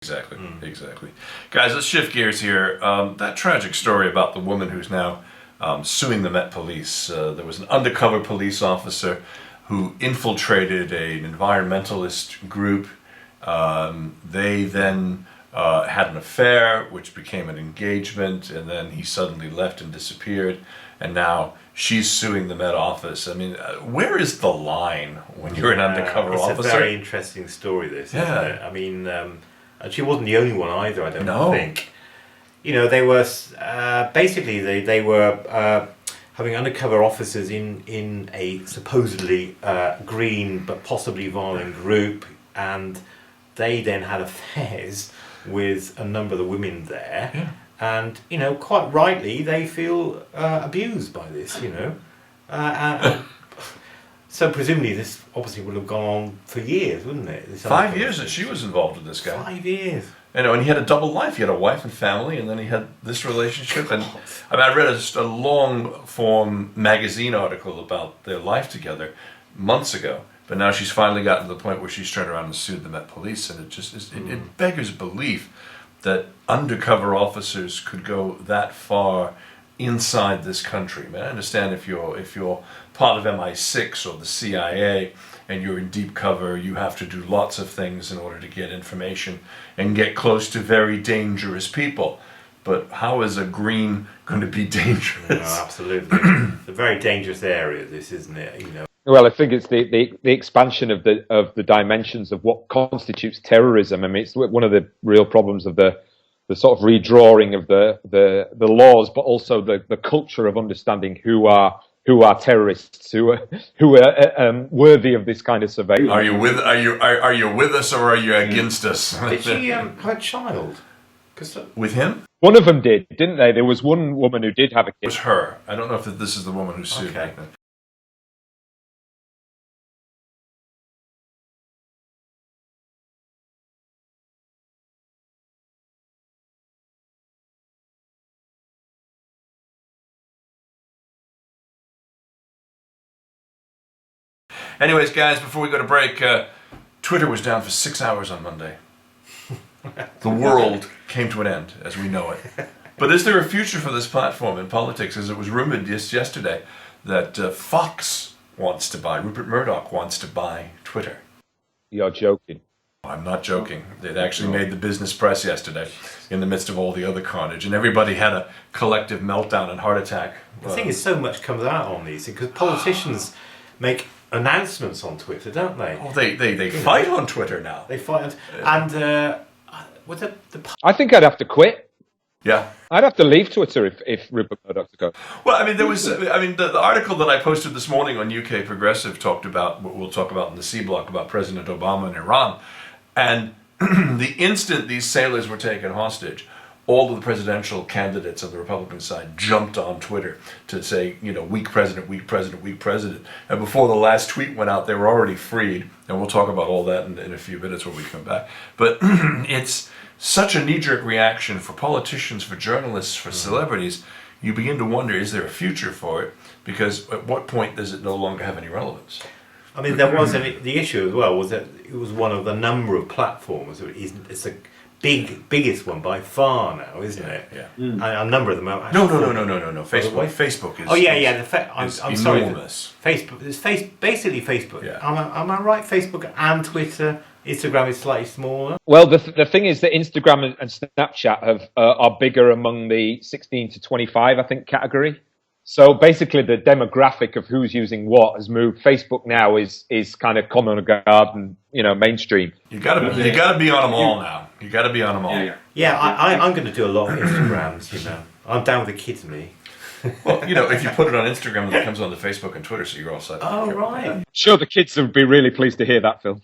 Exactly, exactly. Guys, let's shift gears here. That tragic story about the woman who's now suing the Met Police. There was an undercover police officer who infiltrated an environmentalist group. They then had an affair, which became an engagement, and then he suddenly left and disappeared. And now she's suing the Met Office. I mean, where is the line when you're an undercover officer? It's a very interesting story, this, isn't it? I mean, and she wasn't the only one either, I don't think. You know, they were basically they were having undercover officers in a supposedly green but possibly violent group, and they then had affairs with a number of the women there. Yeah. And, you know, quite rightly, they feel abused by this, you know. So presumably this obviously would have gone on for years, wouldn't it? 5 years that she was involved with this guy. 5 years. You know, and he had a double life. He had a wife and family, and then he had this relationship. And I mean, I read a long-form magazine article about their life together months ago. But now she's finally gotten to the point where she's turned around and sued the Met Police, and it just it beggars belief that undercover officers could go that far inside this country. I mean, I understand if you're part of MI6 or the CIA and you're in deep cover, you have to do lots of things in order to get information and get close to very dangerous people. But how is a green going to be dangerous? No, absolutely. It's a very dangerous area, this, isn't it? You know. Well, I think it's the expansion of the dimensions of what constitutes terrorism. I mean, it's one of the real problems of the sort of redrawing of the laws, but also the culture of understanding who are terrorists, who are worthy of this kind of surveillance. Are you with us or are you against us? Did she have a child? With him? One of them did, didn't they? There was one woman who did have a kid. It was her. I don't know if this is the woman who sued. Okay. Anyways, guys, before we go to break, Twitter was down for 6 hours on Monday. The world came to an end as we know it. But is there a future for this platform in politics? As it was rumored just yesterday that Fox wants to buy, Rupert Murdoch wants to buy Twitter. You're joking. I'm not joking. They'd actually made the business press yesterday in the midst of all the other carnage, and everybody had a collective meltdown and heart attack. The thing is, so much comes out on these things, because politicians make announcements on Twitter, don't they? Oh, they fight on Twitter now. They fight, and with the I think I'd have to quit. Yeah. I'd have to leave Twitter if Rupert Murdoch to go. Well, I mean, the article that I posted this morning on UK Progressive talked about what we'll talk about in the C block about President Obama and Iran. And the instant these sailors were taken hostage, all of the presidential candidates on the Republican side jumped on Twitter to say, you know, weak president, weak president, weak president. And before the last tweet went out, they were already freed. And we'll talk about all that in a few minutes when we come back. But it's such a knee-jerk reaction for politicians, for journalists, for celebrities. You begin to wonder, is there a future for it? Because at what point does it no longer have any relevance? I mean, there was the issue as well was that it was one of the number of platforms. It's the biggest one by far now, isn't it? Yeah. And a number of them are. No. Facebook is. Oh yeah. I'm sorry. Enormous. Facebook. It's basically Facebook. Yeah. Am I right? Facebook and Twitter. Instagram is slightly smaller. Well, the thing is that Instagram and Snapchat are bigger among the 16 to 25, I think, category. So basically, the demographic of who's using what has moved. Facebook now is kind of common garden, you know, mainstream. You gotta be on them all now. You gotta be on them all. Yeah, I'm going to do a lot of Instagrams. You know, I'm down with the kids, me. Well, you know, if you put it on Instagram, then it comes on to Facebook and Twitter, so you're all set. Oh right. Sure, the kids would be really pleased to hear that, Phil.